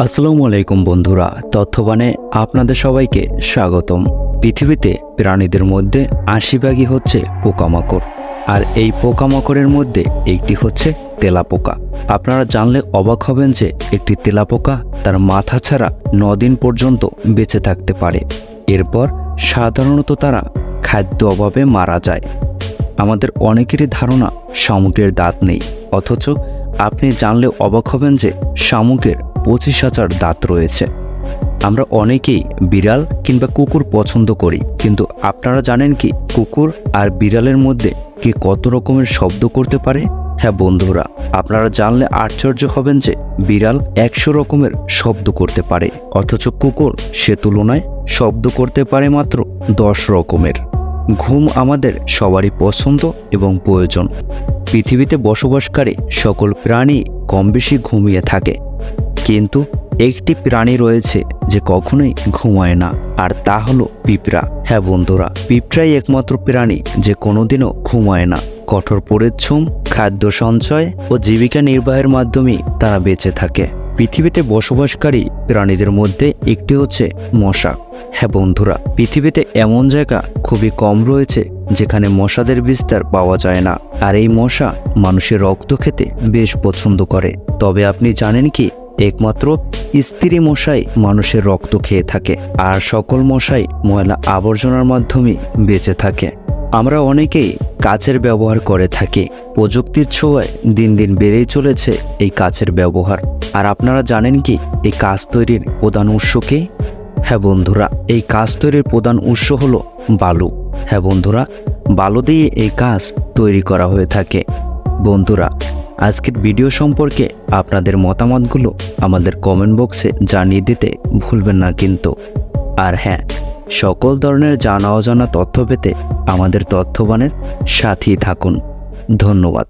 আসসালামু আলাইকুম বন্ধুরা, তথ্যবানে আপনাদের সবাইকে স্বাগতম। পৃথিবীতে প্রাণীদের মধ্যে ৮০ হচ্ছে পোকামাকড়, আর এই পোকামাকড়ের মধ্যে একটি হচ্ছে তেলাপোকা। আপনারা জানলে অবাক হবেন যে একটি তেলাপোকা তার মাথা ছাড়া ৯ দিন পর্যন্ত বেঁচে থাকতে পারে। এরপর সাধারণত তারা খাদ্য অভাবে মারা যায়। আমাদের অনেকেরই ধারণা শামুকের দাঁত নেই, অথচ আপনি জানলে অবাক হবেন যে শামুকের ২৫,০০০ দাঁত রয়েছে। আমরা অনেকেই বিড়াল কিংবা কুকুর পছন্দ করি, কিন্তু আপনারা জানেন কি কুকুর আর বিড়ালের মধ্যে কে কত রকমের শব্দ করতে পারে? হ্যাঁ বন্ধুরা, আপনারা জানলে আশ্চর্য হবেন যে বিড়াল ১০০ রকমের শব্দ করতে পারে, অথচ কুকুর সে তুলনায় শব্দ করতে পারে মাত্র ১০ রকমের। ঘুম আমাদের সবারই পছন্দ এবং প্রয়োজন। পৃথিবীতে বসবাসকারী সকল প্রাণী কম বেশি ঘুমিয়ে থাকে, কিন্তু একটি প্রাণী রয়েছে যে কখনোই ঘুমায় না, আর তা হলো পিঁপড়া। হ্যাঁ বন্ধুরা, পিঁপড়াই একমাত্র প্রাণী যে কোনোদিনও ঘুমায় না। কঠোর পরিশ্রম, খাদ্য সঞ্চয় ও জীবিকা নির্বাহের মাধ্যমে তারা বেঁচে থাকে। পৃথিবীতে বসবাসকারী প্রাণীদের মধ্যে একটি হচ্ছে মশা। হ্যাঁ বন্ধুরা, পৃথিবীতে এমন জায়গা খুবই কম রয়েছে যেখানে মশাদের বিস্তার পাওয়া যায় না, আর এই মশা মানুষের রক্ত খেতে বেশ পছন্দ করে। তবে আপনি জানেন কি, একমাত্র স্ত্রী মশাই মানুষের রক্ত খেয়ে থাকে, আর সকল মশাই ময়লা আবর্জনার মাধ্যমে বেঁচে থাকে। আমরা অনেকেই কাচের ব্যবহার করে থাকি। প্রযুক্তির ছোঁয়ায় দিন দিন বেড়েই চলেছে এই কাচের ব্যবহার। আর আপনারা জানেন কি এই কাচ তৈরির প্রধান উৎস কি? হ্যাঁ বন্ধুরা, এই কাচ তৈরির প্রধান উৎস হলো বালু। হ্যাঁ বন্ধুরা, বালু দিয়ে এই কাচ তৈরি করা হয়ে থাকে। বন্ধুরা, আজকের ভিডিও সম্পর্কে আপনাদের মতামতগুলো আমাদের কমেন্ট বক্সে জানিয়ে দিতে ভুলবেন না কিন্তু। আর হ্যাঁ, সকল ধরনের জানা অজানা তথ্য পেতে আমাদের তথ্যবানের সাথেই থাকুন। ধন্যবাদ।